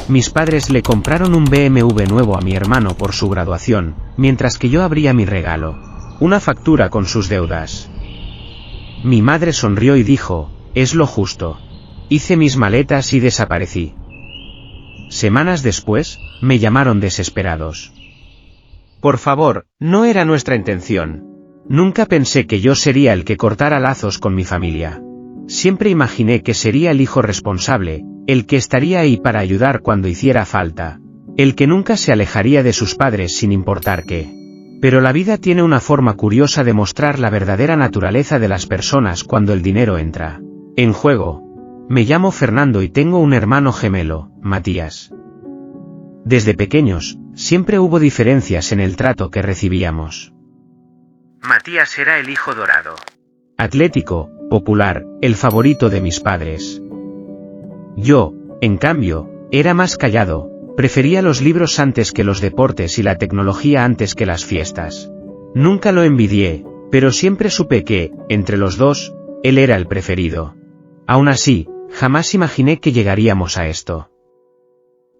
Mis padres le compraron un BMW nuevo a mi hermano por su graduación, mientras que yo abría mi regalo. Una factura con sus deudas. Mi madre sonrió y dijo, es lo justo. Hice mis maletas y desaparecí. Semanas después, me llamaron desesperados. Por favor, no era nuestra intención. Nunca pensé que yo sería el que cortara lazos con mi familia. Siempre imaginé que sería el hijo responsable, el que estaría ahí para ayudar cuando hiciera falta, el que nunca se alejaría de sus padres sin importar qué. Pero la vida tiene una forma curiosa de mostrar la verdadera naturaleza de las personas cuando el dinero entra en juego. Me llamo Fernando y tengo un hermano gemelo, Matías. Desde pequeños, siempre hubo diferencias en el trato que recibíamos. Matías era el hijo dorado. Atlético, popular, el favorito de mis padres. Yo, en cambio, era más callado, prefería los libros antes que los deportes y la tecnología antes que las fiestas. Nunca lo envidié, pero siempre supe que, entre los dos, él era el preferido. Aún así, jamás imaginé que llegaríamos a esto.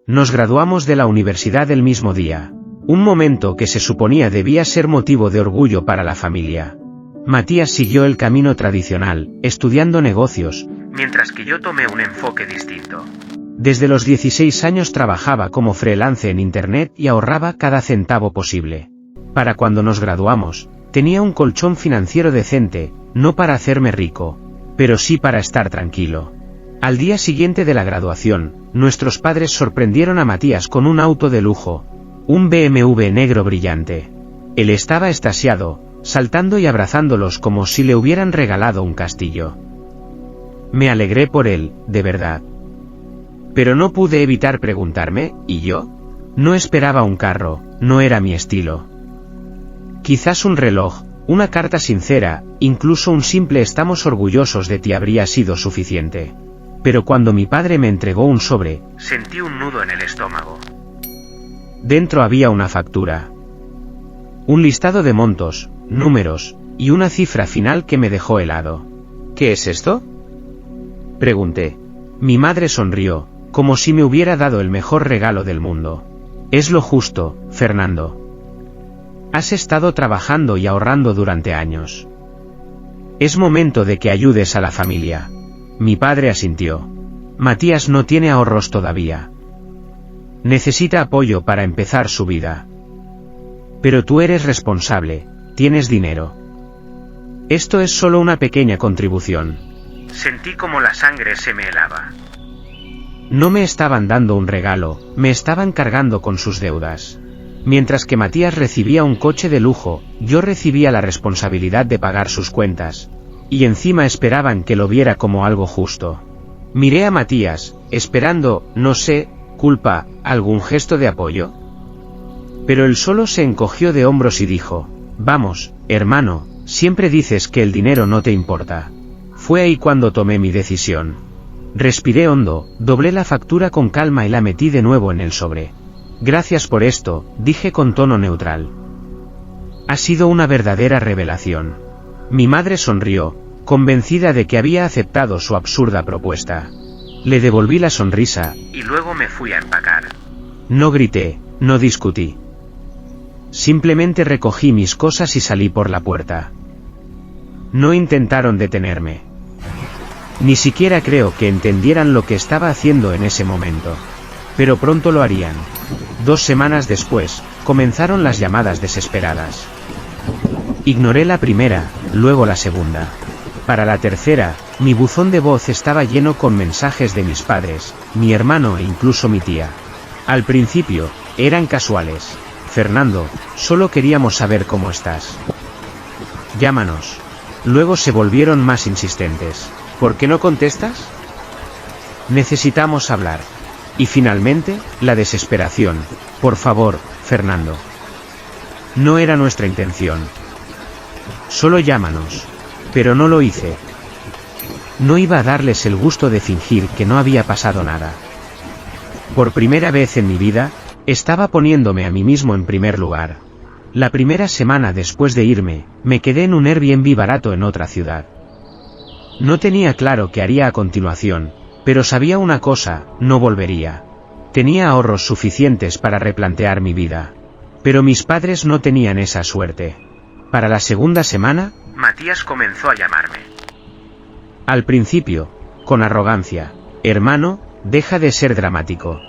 Nos graduamos de la universidad el mismo día, un momento que se suponía debía ser motivo de orgullo para la familia. Matías siguió el camino tradicional, estudiando negocios, mientras que yo tomé un enfoque distinto. Desde los 16 años trabajaba como freelance en Internet y ahorraba cada centavo posible. Para cuando nos graduamos, tenía un colchón financiero decente, no para hacerme rico, pero sí para estar tranquilo. Al día siguiente de la graduación, nuestros padres sorprendieron a Matías con un auto de lujo, un BMW negro brillante. Él estaba extasiado, saltando y abrazándolos como si le hubieran regalado un castillo. Me alegré por él, de verdad. Pero no pude evitar preguntarme, ¿y yo? No esperaba un carro, no era mi estilo. Quizás un reloj, una carta sincera, incluso un simple "estamos orgullosos de ti" habría sido suficiente. Pero cuando mi padre me entregó un sobre, sentí un nudo en el estómago. Dentro había una factura. Un listado de montos, números, y una cifra final que me dejó helado. ¿Qué es esto?, pregunté. Mi madre sonrió, como si me hubiera dado el mejor regalo del mundo. Es lo justo, Fernando. Has estado trabajando y ahorrando durante años. Es momento de que ayudes a la familia. Mi padre asintió. Matías no tiene ahorros todavía. Necesita apoyo para empezar su vida. Pero tú eres responsable, tienes dinero. Esto es solo una pequeña contribución. Sentí como la sangre se me helaba. No me estaban dando un regalo, me estaban cargando con sus deudas. Mientras que Matías recibía un coche de lujo, yo recibía la responsabilidad de pagar sus cuentas. Y encima esperaban que lo viera como algo justo. Miré a Matías, esperando, no sé, culpa, algún gesto de apoyo. Pero él solo se encogió de hombros y dijo, vamos, hermano, siempre dices que el dinero no te importa. Fue ahí cuando tomé mi decisión. Respiré hondo, doblé la factura con calma y la metí de nuevo en el sobre. Gracias por esto, dije con tono neutral. Ha sido una verdadera revelación. Mi madre sonrió, convencida de que había aceptado su absurda propuesta. Le devolví la sonrisa, y luego me fui a empacar. No grité, no discutí. Simplemente recogí mis cosas y salí por la puerta. No intentaron detenerme. Ni siquiera creo que entendieran lo que estaba haciendo en ese momento. Pero pronto lo harían. 2 semanas después, comenzaron las llamadas desesperadas. Ignoré la primera, luego la segunda. Para la tercera, mi buzón de voz estaba lleno con mensajes de mis padres, mi hermano e incluso mi tía. Al principio, eran casuales. Fernando, solo queríamos saber cómo estás. Llámanos. Luego se volvieron más insistentes. ¿Por qué no contestas? Necesitamos hablar. Y finalmente, la desesperación. Por favor, Fernando. No era nuestra intención. Solo llámanos. Pero no lo hice. No iba a darles el gusto de fingir que no había pasado nada. Por primera vez en mi vida, estaba poniéndome a mí mismo en primer lugar. La primera semana después de irme, me quedé en un Airbnb barato en otra ciudad. No tenía claro qué haría a continuación, pero sabía una cosa, no volvería. Tenía ahorros suficientes para replantear mi vida. Pero mis padres no tenían esa suerte. Para la segunda semana, Matías comenzó a llamarme. Al principio, con arrogancia: hermano, deja de ser dramático.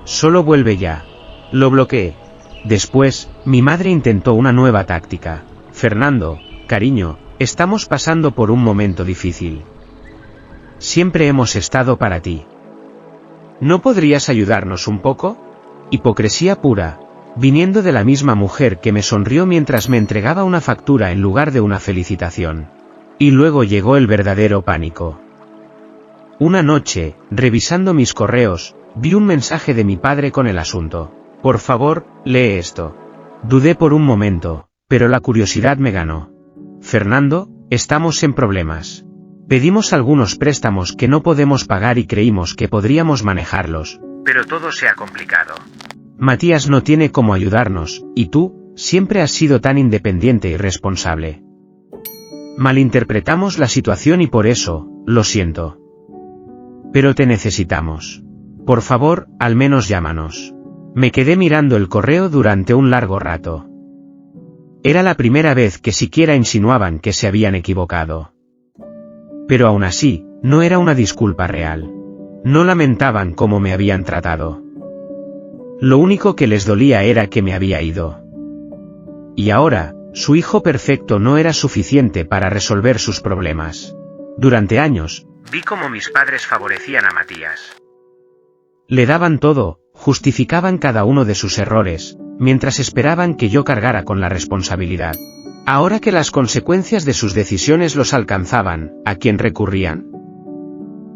Solo vuelve ya. Lo bloqueé. Después, mi madre intentó una nueva táctica. Fernando, cariño, estamos pasando por un momento difícil. Siempre hemos estado para ti. ¿No podrías ayudarnos un poco? Hipocresía pura, viniendo de la misma mujer que me sonrió mientras me entregaba una factura en lugar de una felicitación. Y luego llegó el verdadero pánico. Una noche, revisando mis correos, vi un mensaje de mi padre con el asunto. Por favor, lee esto. Dudé por un momento, pero la curiosidad me ganó. Fernando, estamos en problemas. Pedimos algunos préstamos que no podemos pagar y creímos que podríamos manejarlos, pero todo se ha complicado. Matías no tiene cómo ayudarnos, y tú, siempre has sido tan independiente y responsable. Malinterpretamos la situación y por eso, lo siento. Pero te necesitamos. Por favor, al menos llámanos. Me quedé mirando el correo durante un largo rato. Era la primera vez que siquiera insinuaban que se habían equivocado. Pero aún así, no era una disculpa real. No lamentaban cómo me habían tratado. Lo único que les dolía era que me había ido. Y ahora, su hijo perfecto no era suficiente para resolver sus problemas. Durante años, vi cómo mis padres favorecían a Matías. Le daban todo, justificaban cada uno de sus errores, mientras esperaban que yo cargara con la responsabilidad. Ahora que las consecuencias de sus decisiones los alcanzaban, ¿a quién recurrían?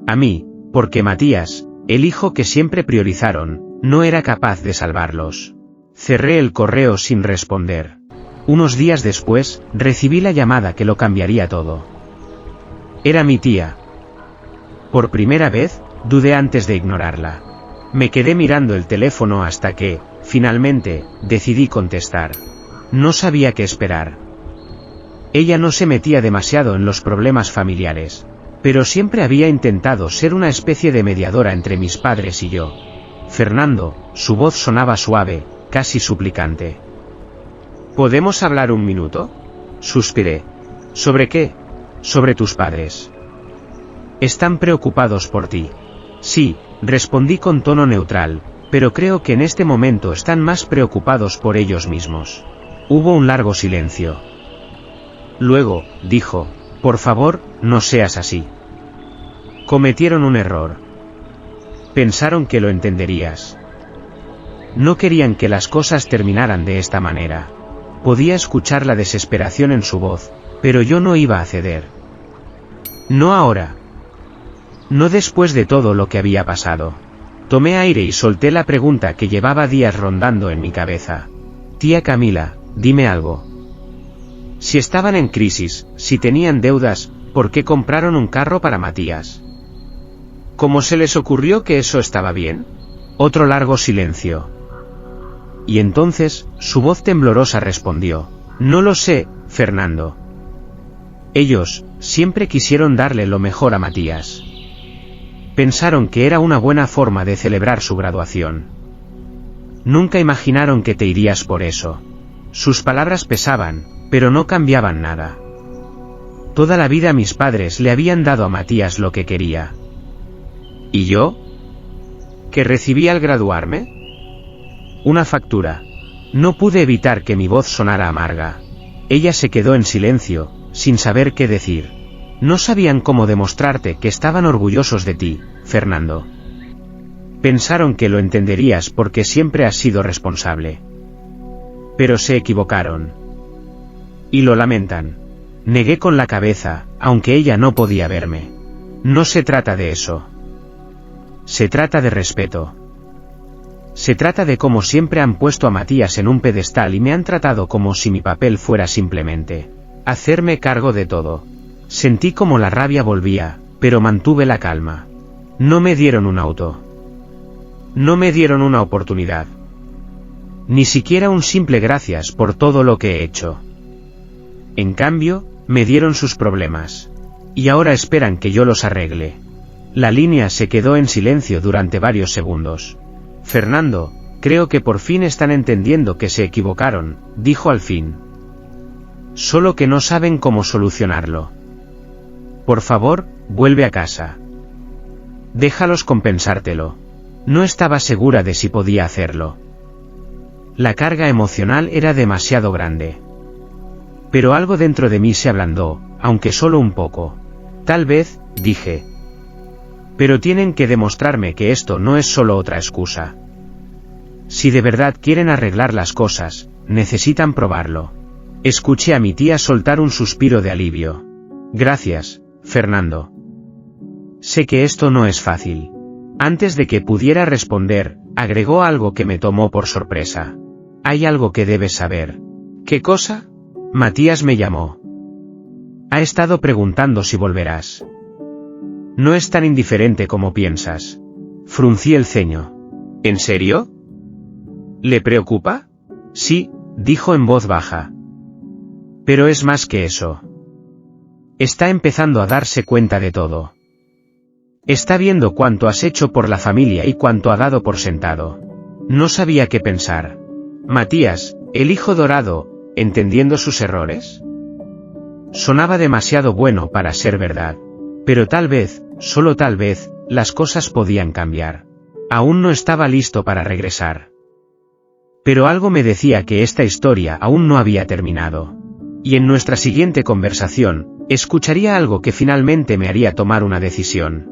A mí, porque Matías, el hijo que siempre priorizaron, no era capaz de salvarlos. Cerré el correo sin responder. Unos días después, recibí la llamada que lo cambiaría todo. Era mi tía. Por primera vez, dudé antes de ignorarla. Me quedé mirando el teléfono hasta que, finalmente, decidí contestar. No sabía qué esperar. Ella no se metía demasiado en los problemas familiares, pero siempre había intentado ser una especie de mediadora entre mis padres y yo. Fernando, su voz sonaba suave, casi suplicante. ¿Podemos hablar un minuto? Suspiré. ¿Sobre qué? Sobre tus padres. Están preocupados por ti. Sí, respondí con tono neutral, pero creo que en este momento están más preocupados por ellos mismos. Hubo un largo silencio. Luego, dijo, por favor, no seas así. Cometieron un error. Pensaron que lo entenderías. No querían que las cosas terminaran de esta manera. Podía escuchar la desesperación en su voz, pero yo no iba a ceder. No ahora. No después de todo lo que había pasado. Tomé aire y solté la pregunta que llevaba días rondando en mi cabeza. Tía Camila, dime algo. Si estaban en crisis, si tenían deudas, ¿por qué compraron un carro para Matías? ¿Cómo se les ocurrió que eso estaba bien? Otro largo silencio. Y entonces, su voz temblorosa respondió, no lo sé, Fernando. Ellos, siempre quisieron darle lo mejor a Matías. Pensaron que era una buena forma de celebrar su graduación. Nunca imaginaron que te irías por eso. Sus palabras pesaban, pero no cambiaban nada. Toda la vida mis padres le habían dado a Matías lo que quería. ¿Y yo? ¿Qué recibí al graduarme? Una factura. No pude evitar que mi voz sonara amarga. Ella se quedó en silencio, sin saber qué decir. No sabían cómo demostrarte que estaban orgullosos de ti, Fernando. Pensaron que lo entenderías porque siempre has sido responsable. Pero se equivocaron. Y lo lamentan. Negué con la cabeza, aunque ella no podía verme. No se trata de eso. Se trata de respeto. Se trata de cómo siempre han puesto a Matías en un pedestal y me han tratado como si mi papel fuera simplemente hacerme cargo de todo. Sentí como la rabia volvía, pero mantuve la calma. No me dieron un auto. No me dieron una oportunidad. Ni siquiera un simple gracias por todo lo que he hecho. En cambio, me dieron sus problemas. Y ahora esperan que yo los arregle. La línea se quedó en silencio durante varios segundos. Fernando, creo que por fin están entendiendo que se equivocaron, dijo al fin. Solo que no saben cómo solucionarlo. Por favor, vuelve a casa. Déjalos compensártelo. No estaba segura de si podía hacerlo. La carga emocional era demasiado grande. Pero algo dentro de mí se ablandó, aunque solo un poco. Tal vez, dije. Pero tienen que demostrarme que esto no es solo otra excusa. Si de verdad quieren arreglar las cosas, necesitan probarlo. Escuché a mi tía soltar un suspiro de alivio. Gracias, Fernando. Sé que esto no es fácil. Antes de que pudiera responder, agregó algo que me tomó por sorpresa. Hay algo que debes saber. ¿Qué cosa? Matías me llamó. Ha estado preguntando si volverás. No es tan indiferente como piensas. Fruncí el ceño. ¿En serio? ¿Le preocupa? Sí, dijo en voz baja. Pero es más que eso. Está empezando a darse cuenta de todo. Está viendo cuánto has hecho por la familia y cuánto ha dado por sentado. No sabía qué pensar. Matías, el hijo dorado, ¿entendiendo sus errores? Sonaba demasiado bueno para ser verdad. Pero tal vez, solo tal vez, las cosas podían cambiar. Aún no estaba listo para regresar. Pero algo me decía que esta historia aún no había terminado. Y en nuestra siguiente conversación, escucharía algo que finalmente me haría tomar una decisión.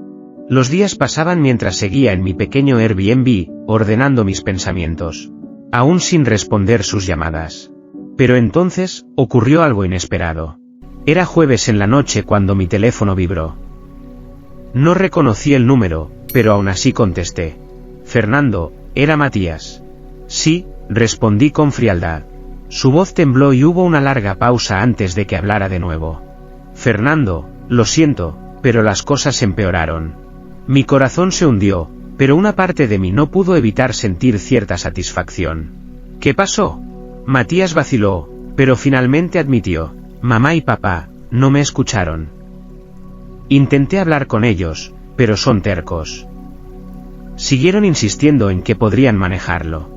Los días pasaban mientras seguía en mi pequeño Airbnb, ordenando mis pensamientos. Aún sin responder sus llamadas. Pero entonces, ocurrió algo inesperado. Era jueves en la noche cuando mi teléfono vibró. No reconocí el número, pero aún así contesté. Fernando, era Matías. Sí, respondí con frialdad. Su voz tembló y hubo una larga pausa antes de que hablara de nuevo. Fernando, lo siento, pero las cosas empeoraron. Mi corazón se hundió, pero una parte de mí no pudo evitar sentir cierta satisfacción. ¿Qué pasó? Matías vaciló, pero finalmente admitió. Mamá y papá, no me escucharon. Intenté hablar con ellos, pero son tercos. Siguieron insistiendo en que podrían manejarlo.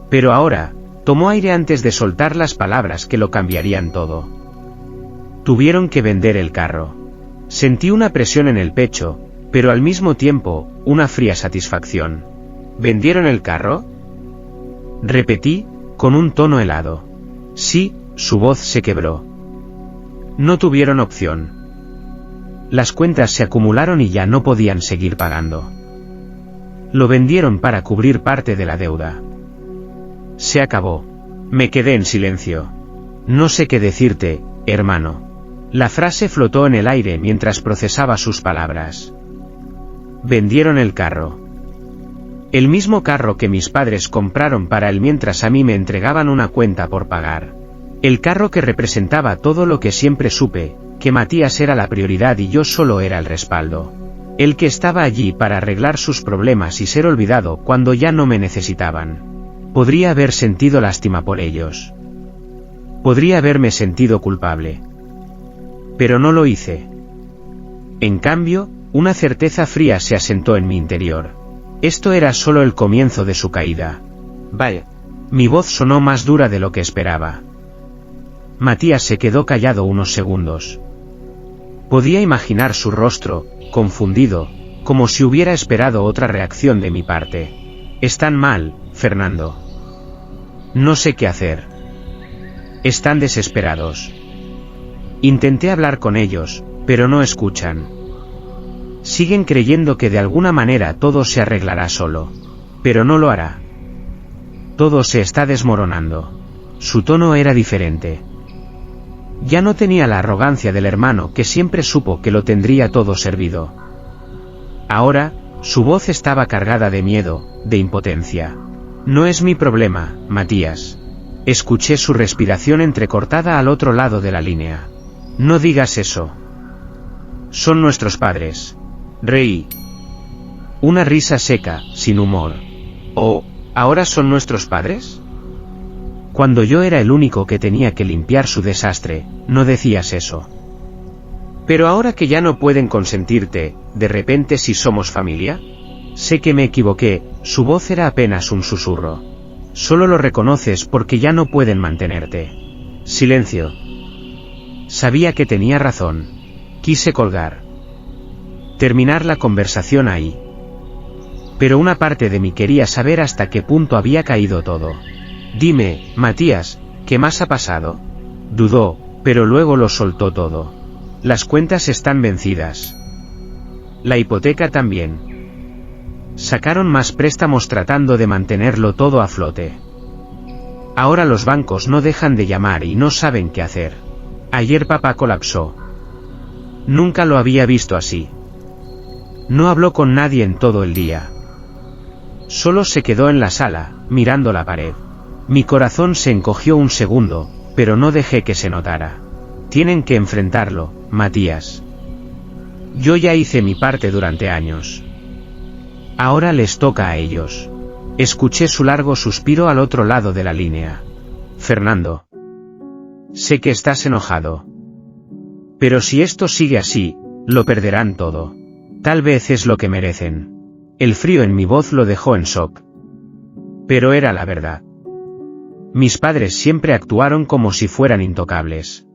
Pero ahora, tomó aire antes de soltar las palabras que lo cambiarían todo. Tuvieron que vender el carro. Sentí una presión en el pecho, pero al mismo tiempo, una fría satisfacción. ¿Vendieron el carro? Repetí, con un tono helado. Sí, su voz se quebró. No tuvieron opción. Las cuentas se acumularon y ya no podían seguir pagando. Lo vendieron para cubrir parte de la deuda. Se acabó. Me quedé en silencio. No sé qué decirte, hermano. La frase flotó en el aire mientras procesaba sus palabras. Vendieron el carro. El mismo carro que mis padres compraron para él mientras a mí me entregaban una cuenta por pagar. El carro que representaba todo lo que siempre supe, que Matías era la prioridad y yo solo era el respaldo. El que estaba allí para arreglar sus problemas y ser olvidado cuando ya no me necesitaban. Podría haber sentido lástima por ellos. Podría haberme sentido culpable. Pero no lo hice. En cambio, una certeza fría se asentó en mi interior. Esto era solo el comienzo de su caída. Vaya. Mi voz sonó más dura de lo que esperaba. Matías se quedó callado unos segundos. Podía imaginar su rostro, confundido, como si hubiera esperado otra reacción de mi parte. Están mal, Fernando. No sé qué hacer. Están desesperados. Intenté hablar con ellos, pero no escuchan. Siguen creyendo que de alguna manera todo se arreglará solo. Pero no lo hará. Todo se está desmoronando. Su tono era diferente. Ya no tenía la arrogancia del hermano que siempre supo que lo tendría todo servido. Ahora, su voz estaba cargada de miedo, de impotencia. No es mi problema, Matías. Escuché su respiración entrecortada al otro lado de la línea. No digas eso. Son nuestros padres. Reí. Una risa seca, sin humor. ¿Oh, ahora son nuestros padres? Cuando yo era el único que tenía que limpiar su desastre, no decías eso. Pero ahora que ya no pueden consentirte, de repente si somos familia. Sé que me equivoqué, su voz era apenas un susurro. Solo lo reconoces porque ya no pueden mantenerte. Silencio. Sabía que tenía razón. Quise colgar. Terminar la conversación ahí. Pero una parte de mí quería saber hasta qué punto había caído todo. Dime, Matías, ¿qué más ha pasado? Dudó, pero luego lo soltó todo. Las cuentas están vencidas. La hipoteca también. Sacaron más préstamos tratando de mantenerlo todo a flote. Ahora los bancos no dejan de llamar y no saben qué hacer. Ayer papá colapsó. Nunca lo había visto así. No habló con nadie en todo el día. Solo se quedó en la sala, mirando la pared. Mi corazón se encogió un segundo, pero no dejé que se notara. Tienen que enfrentarlo, Matías. Yo ya hice mi parte durante años. Ahora les toca a ellos. Escuché su largo suspiro al otro lado de la línea. Fernando. Sé que estás enojado. Pero si esto sigue así, lo perderán todo. Tal vez es lo que merecen. El frío en mi voz lo dejó en shock. Pero era la verdad. Mis padres siempre actuaron como si fueran intocables.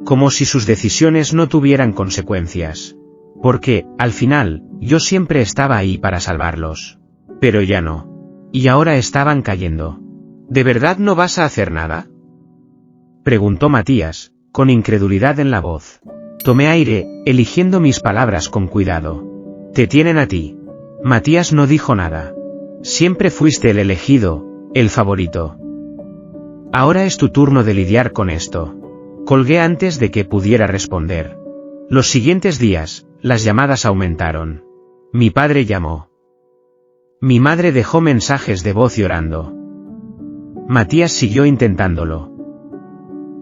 Como si sus decisiones no tuvieran consecuencias. Porque, al final, yo siempre estaba ahí para salvarlos. Pero ya no. Y ahora estaban cayendo. ¿De verdad no vas a hacer nada? Preguntó Matías, con incredulidad en la voz. Tomé aire, eligiendo mis palabras con cuidado. Te tienen a ti. Matías no dijo nada. Siempre fuiste el elegido, el favorito. Ahora es tu turno de lidiar con esto. Colgué antes de que pudiera responder. Los siguientes días, las llamadas aumentaron. Mi padre llamó. Mi madre dejó mensajes de voz llorando. Matías siguió intentándolo.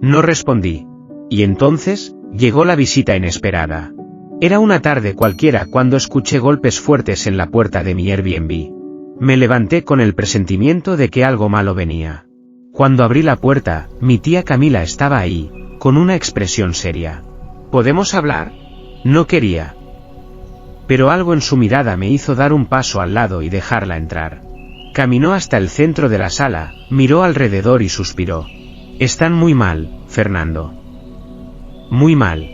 No respondí. Y entonces, llegó la visita inesperada. Era una tarde cualquiera cuando escuché golpes fuertes en la puerta de mi Airbnb. Me levanté con el presentimiento de que algo malo venía. Cuando abrí la puerta, mi tía Camila estaba ahí, con una expresión seria. ¿Podemos hablar? No quería. Pero algo en su mirada me hizo dar un paso al lado y dejarla entrar. Caminó hasta el centro de la sala, miró alrededor y suspiró. Están muy mal, Fernando. Muy mal.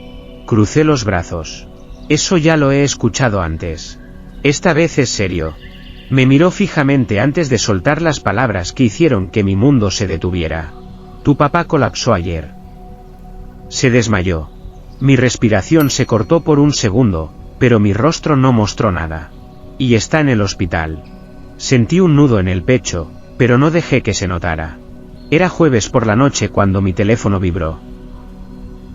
Crucé los brazos. Eso ya lo he escuchado antes. Esta vez es serio. Me miró fijamente antes de soltar las palabras que hicieron que mi mundo se detuviera. Tu papá colapsó ayer. Se desmayó. Mi respiración se cortó por un segundo, pero mi rostro no mostró nada. Y está en el hospital. Sentí un nudo en el pecho, pero no dejé que se notara. Era jueves por la noche cuando mi teléfono vibró.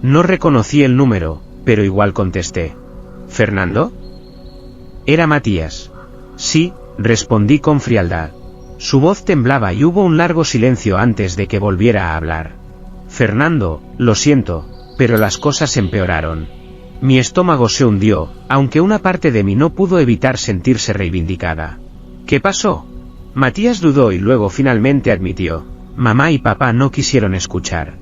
No reconocí el número, pero igual contesté. ¿Fernando? Era Matías. Sí, respondí con frialdad. Su voz temblaba y hubo un largo silencio antes de que volviera a hablar. Fernando, lo siento, pero las cosas empeoraron. Mi estómago se hundió, aunque una parte de mí no pudo evitar sentirse reivindicada. ¿Qué pasó? Matías dudó y luego finalmente admitió. Mamá y papá no quisieron escuchar.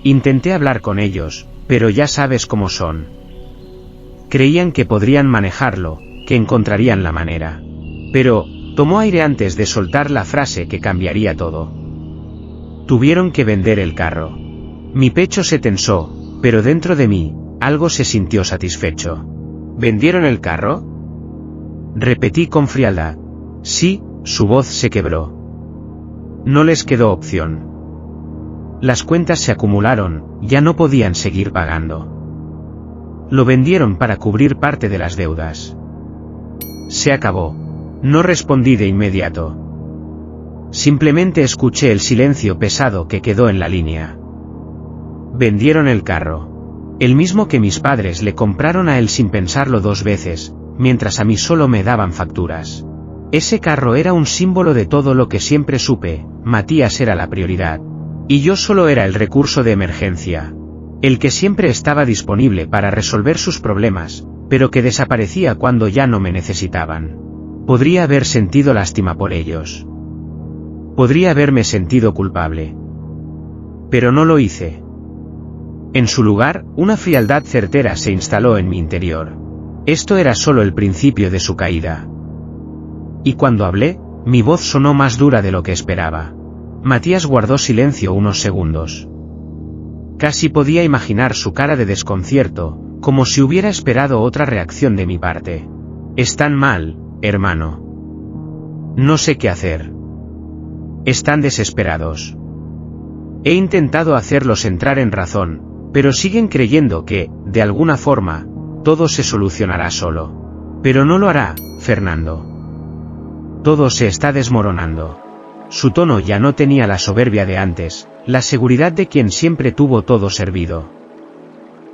Intenté hablar con ellos, pero ya sabes cómo son. Creían que podrían manejarlo, que encontrarían la manera. Pero, tomó aire antes de soltar la frase que cambiaría todo. Tuvieron que vender el carro. Mi pecho se tensó, pero dentro de mí, algo se sintió satisfecho. ¿Vendieron el carro? Repetí con frialdad. Sí, su voz se quebró. No les quedó opción. Las cuentas se acumularon, ya no podían seguir pagando. Lo vendieron para cubrir parte de las deudas. Se acabó. No respondí de inmediato. Simplemente escuché el silencio pesado que quedó en la línea. Vendieron el carro. El mismo que mis padres le compraron a él sin pensarlo 2 veces, mientras a mí solo me daban facturas. Ese carro era un símbolo de todo lo que siempre supe, Matías era la prioridad. Y yo solo era el recurso de emergencia. El que siempre estaba disponible para resolver sus problemas, pero que desaparecía cuando ya no me necesitaban. Podría haber sentido lástima por ellos. Podría haberme sentido culpable. Pero no lo hice. En su lugar, una frialdad certera se instaló en mi interior. Esto era solo el principio de su caída. Y cuando hablé, mi voz sonó más dura de lo que esperaba. Matías guardó silencio unos segundos. Casi podía imaginar su cara de desconcierto, como si hubiera esperado otra reacción de mi parte. Están mal, hermano. No sé qué hacer. Están desesperados. He intentado hacerlos entrar en razón, pero siguen creyendo que, de alguna forma, todo se solucionará solo. Pero no lo hará, Fernando. Todo se está desmoronando. Su tono ya no tenía la soberbia de antes, la seguridad de quien siempre tuvo todo servido.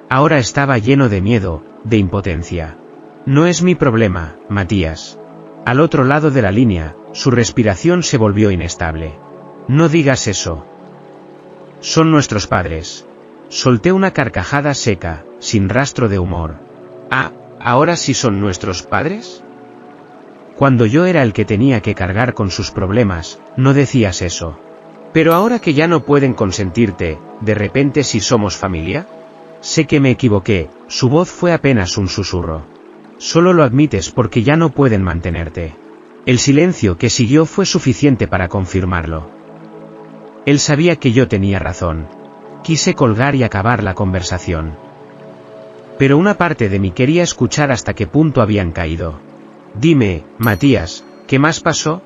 Ahora estaba lleno de miedo, de impotencia. No es mi problema, Matías. Al otro lado de la línea, su respiración se volvió inestable. No digas eso. Son nuestros padres. Solté una carcajada seca, sin rastro de humor. Ah, ¿ahora sí son nuestros padres? Cuando yo era el que tenía que cargar con sus problemas, no decías eso. Pero ahora que ya no pueden consentirte, ¿de repente sí somos familia? Sé que me equivoqué, su voz fue apenas un susurro. Solo lo admites porque ya no pueden mantenerte. El silencio que siguió fue suficiente para confirmarlo. Él sabía que yo tenía razón. Quise colgar y acabar la conversación. Pero una parte de mí quería escuchar hasta qué punto habían caído. Dime, Matías, ¿qué más pasó?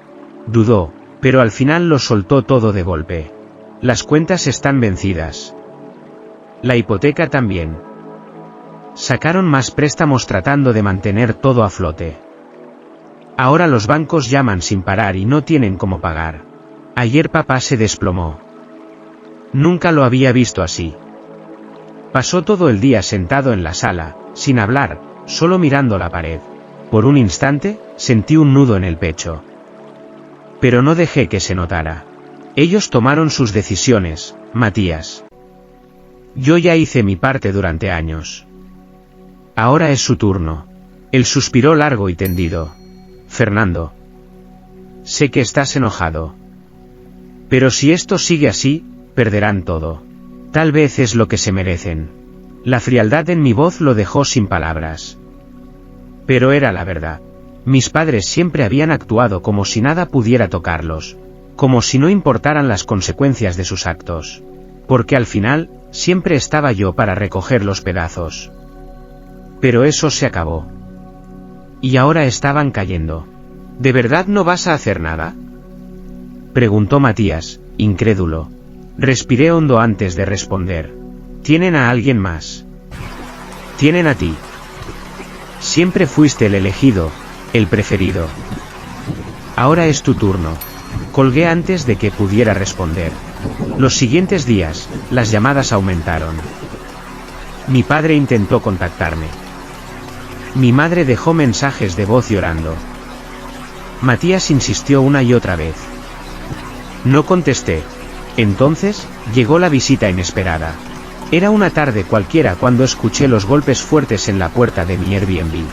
Dudó, pero al final lo soltó todo de golpe. Las cuentas están vencidas. La hipoteca también. Sacaron más préstamos tratando de mantener todo a flote. Ahora los bancos llaman sin parar y no tienen cómo pagar. Ayer papá se desplomó. Nunca lo había visto así. Pasó todo el día sentado en la sala, sin hablar, solo mirando la pared. Por un instante, sentí un nudo en el pecho. Pero no dejé que se notara. Ellos tomaron sus decisiones, Matías. Yo ya hice mi parte durante años. Ahora es su turno. Él suspiró largo y tendido. Fernando. Sé que estás enojado. Pero si esto sigue así, perderán todo. Tal vez es lo que se merecen. La frialdad en mi voz lo dejó sin palabras. Pero era la verdad. Mis padres siempre habían actuado como si nada pudiera tocarlos, como si no importaran las consecuencias de sus actos. Porque al final, siempre estaba yo para recoger los pedazos. Pero eso se acabó. Y ahora estaban cayendo. ¿De verdad no vas a hacer nada?, preguntó Matías, incrédulo. Respiré hondo antes de responder. Tienen a alguien más. Tienen a ti. Siempre fuiste el elegido, el preferido. Ahora es tu turno. Colgué antes de que pudiera responder. Los siguientes días, las llamadas aumentaron. Mi padre intentó contactarme. Mi madre dejó mensajes de voz llorando. Matías insistió una y otra vez. No contesté. Entonces, llegó la visita inesperada. Era una tarde cualquiera cuando escuché los golpes fuertes en la puerta de mi Airbnb.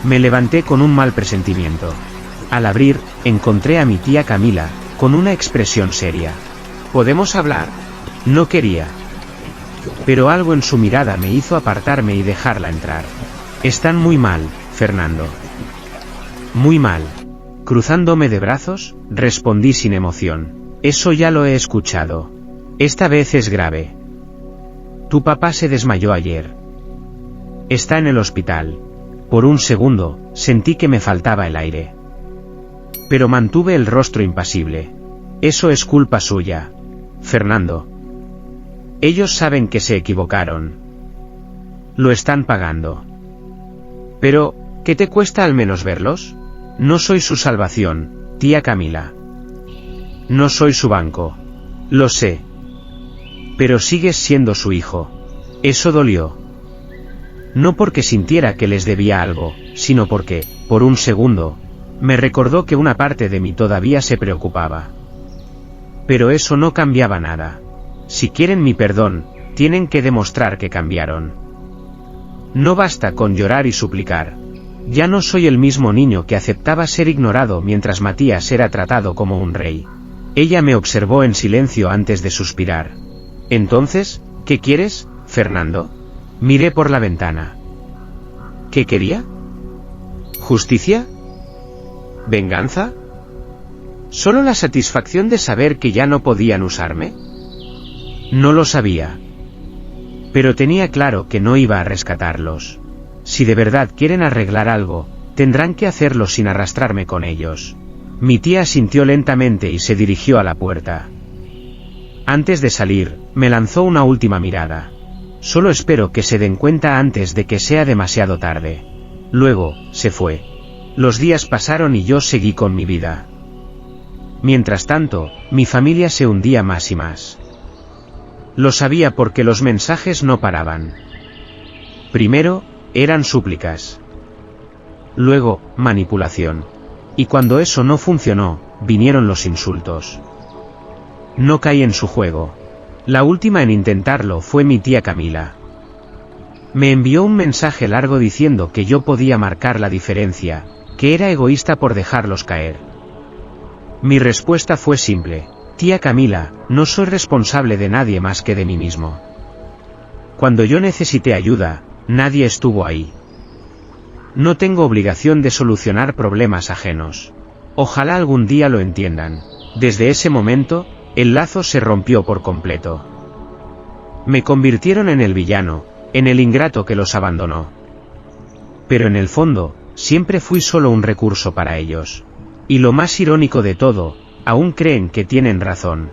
Me levanté con un mal presentimiento. Al abrir, encontré a mi tía Camila, con una expresión seria. ¿Podemos hablar? No quería. Pero algo en su mirada me hizo apartarme y dejarla entrar. Están muy mal, Fernando. Muy mal. Cruzándome de brazos, respondí sin emoción. Eso ya lo he escuchado. Esta vez es grave. Tu papá se desmayó ayer. Está en el hospital. Por un segundo, sentí que me faltaba el aire. Pero mantuve el rostro impasible. Eso es culpa suya, Fernando. Ellos saben que se equivocaron. Lo están pagando. Pero, ¿qué te cuesta al menos verlos? No soy su salvación, tía Camila. No soy su banco. Lo sé. Pero sigues siendo su hijo. Eso dolió. No porque sintiera que les debía algo, sino porque, por un segundo, me recordó que una parte de mí todavía se preocupaba. Pero eso no cambiaba nada. Si quieren mi perdón, tienen que demostrar que cambiaron. No basta con llorar y suplicar. Ya no soy el mismo niño que aceptaba ser ignorado mientras Matías era tratado como un rey. Ella me observó en silencio antes de suspirar. Entonces, ¿Qué quieres, Fernando? Miré por la ventana. ¿Qué quería? ¿Justicia? ¿Venganza? ¿Solo la satisfacción de saber que ya no podían usarme? No lo sabía. Pero tenía claro que no iba a rescatarlos. Si de verdad quieren arreglar algo, tendrán que hacerlo sin arrastrarme con ellos. Mi tía asintió lentamente y se dirigió a la puerta. Antes de salir, me lanzó una última mirada. Solo espero que se den cuenta antes de que sea demasiado tarde. Luego, se fue. Los días pasaron y yo seguí con mi vida. Mientras tanto, mi familia se hundía más y más. Lo sabía porque los mensajes no paraban. Primero, eran súplicas. Luego, manipulación. Y cuando eso no funcionó, vinieron los insultos. No caí en su juego. La última en intentarlo fue mi tía Camila. Me envió un mensaje largo diciendo que yo podía marcar la diferencia, que era egoísta por dejarlos caer. Mi respuesta fue simple: tía Camila, no soy responsable de nadie más que de mí mismo. Cuando yo necesité ayuda, nadie estuvo ahí. No tengo obligación de solucionar problemas ajenos. Ojalá algún día lo entiendan. Desde ese momento, el lazo se rompió por completo. Me convirtieron en el villano, en el ingrato que los abandonó. Pero en el fondo, siempre fui solo un recurso para ellos. Y lo más irónico de todo, aún creen que tienen razón.